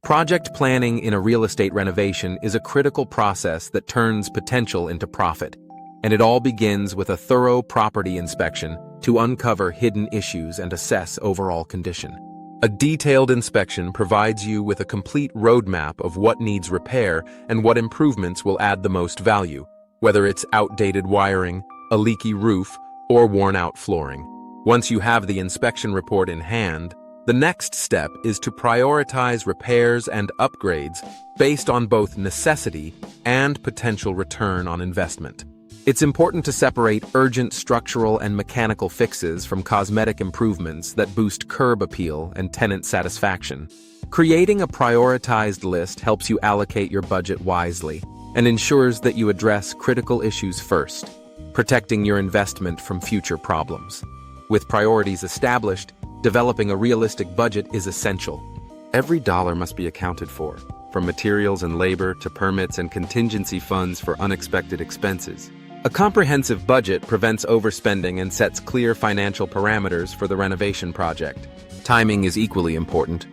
Project planning in a real estate renovation is a critical process that turns potential into profit, and it all begins with a thorough property inspection to uncover hidden issues and assess overall condition. A detailed inspection provides you with a complete roadmap of what needs repair and what improvements will add the most value, whether it's outdated wiring, a leaky roof, or worn-out flooring. Once you have the inspection report in hand, the next step is to prioritize repairs and upgrades based on both necessity and potential return on investment. It's important to separate urgent structural and mechanical fixes from cosmetic improvements that boost curb appeal and tenant satisfaction. Creating a prioritized list helps you allocate your budget wisely and ensures that you address critical issues first, protecting your investment from future problems. With priorities established, developing a realistic budget is essential. Every dollar must be accounted for, from materials and labor to permits and contingency funds for unexpected expenses. A comprehensive budget prevents overspending and sets clear financial parameters for the renovation project. Timing is equally important.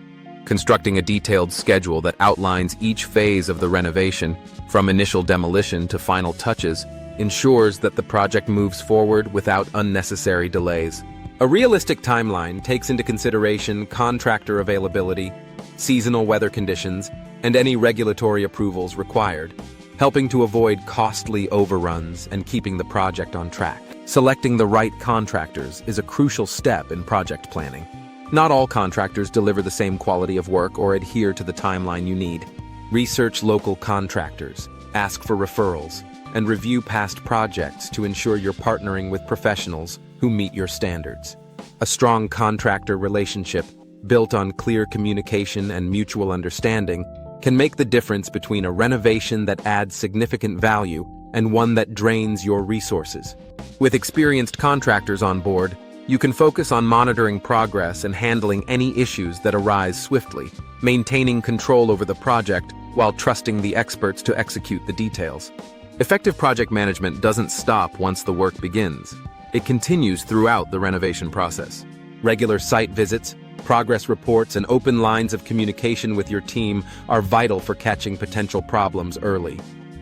Constructing a detailed schedule that outlines each phase of the renovation, from initial demolition to final touches, ensures that the project moves forward without unnecessary delays. A realistic timeline takes into consideration contractor availability, seasonal weather conditions, and any regulatory approvals required, helping to avoid costly overruns and keeping the project on track. Selecting the right contractors is a crucial step in project planning. Not all contractors deliver the same quality of work or adhere to the timeline you need. Research local contractors, ask for referrals, and review past projects to ensure you're partnering with professionals who meet your standards. A strong contractor relationship, built on clear communication and mutual understanding, can make the difference between a renovation that adds significant value and one that drains your resources. With experienced contractors on board, you can focus on monitoring progress and handling any issues that arise swiftly, maintaining control over the project while trusting the experts to execute the details. Effective project management doesn't stop once the work begins. It continues throughout the renovation process. Regular site visits, progress reports, and open lines of communication with your team are vital for catching potential problems early.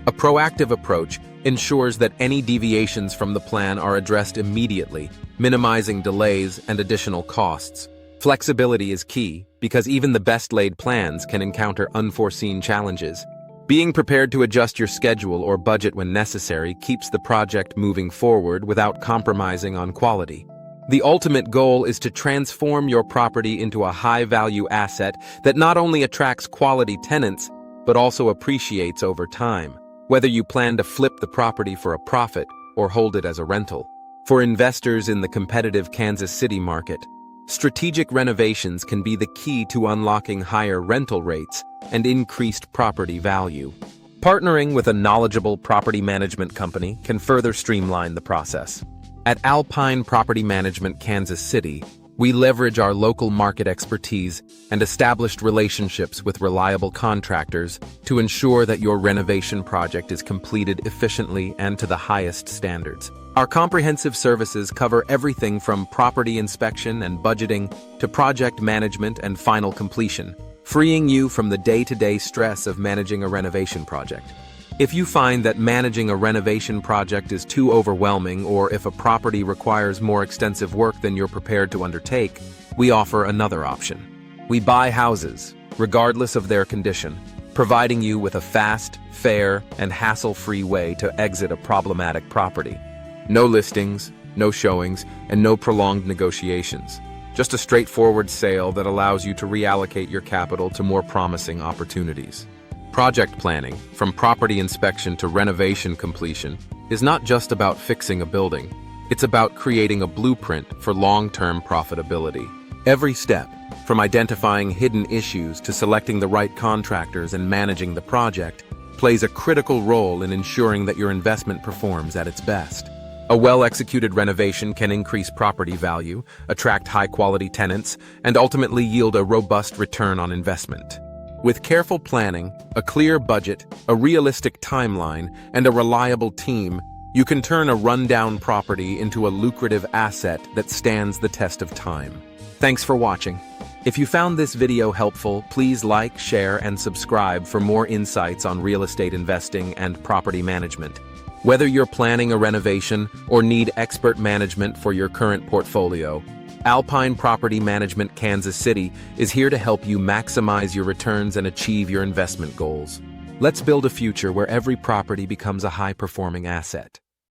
A proactive approach ensures that any deviations from the plan are addressed immediately, minimizing delays and additional costs. Flexibility is key because even the best-laid plans can encounter unforeseen challenges. Being prepared to adjust your schedule or budget when necessary keeps the project moving forward without compromising on quality. The ultimate goal is to transform your property into a high-value asset that not only attracts quality tenants, but also appreciates over time, whether you plan to flip the property for a profit or hold it as a rental. For investors in the competitive Kansas City market, strategic renovations can be the key to unlocking higher rental rates and increased property value. Partnering with a knowledgeable property management company can further streamline the process. At Alpine Property Management Kansas City, we leverage our local market expertise and established relationships with reliable contractors to ensure that your renovation project is completed efficiently and to the highest standards. Our comprehensive services cover everything from property inspection and budgeting to project management and final completion, freeing you from the day-to-day stress of managing a renovation project. If you find that managing a renovation project is too overwhelming, or if a property requires more extensive work than you're prepared to undertake, we offer another option. We buy houses, regardless of their condition, providing you with a fast, fair, and hassle-free way to exit a problematic property. No listings, no showings, and no prolonged negotiations. Just a straightforward sale that allows you to reallocate your capital to more promising opportunities. Project planning, from property inspection to renovation completion, is not just about fixing a building. It's about creating a blueprint for long-term profitability. Every step, from identifying hidden issues to selecting the right contractors and managing the project, plays a critical role in ensuring that your investment performs at its best. A well-executed renovation can increase property value, attract high-quality tenants, and ultimately yield a robust return on investment. With careful planning, a clear budget, a realistic timeline, and a reliable team, you can turn a rundown property into a lucrative asset that stands the test of time. Thanks for watching. If you found this video helpful, please like, share, and subscribe for more insights on real estate investing and property management. Whether you're planning a renovation or need expert management for your current portfolio, Alpine Property Management Kansas City is here to help you maximize your returns and achieve your investment goals. Let's build a future where every property becomes a high-performing asset.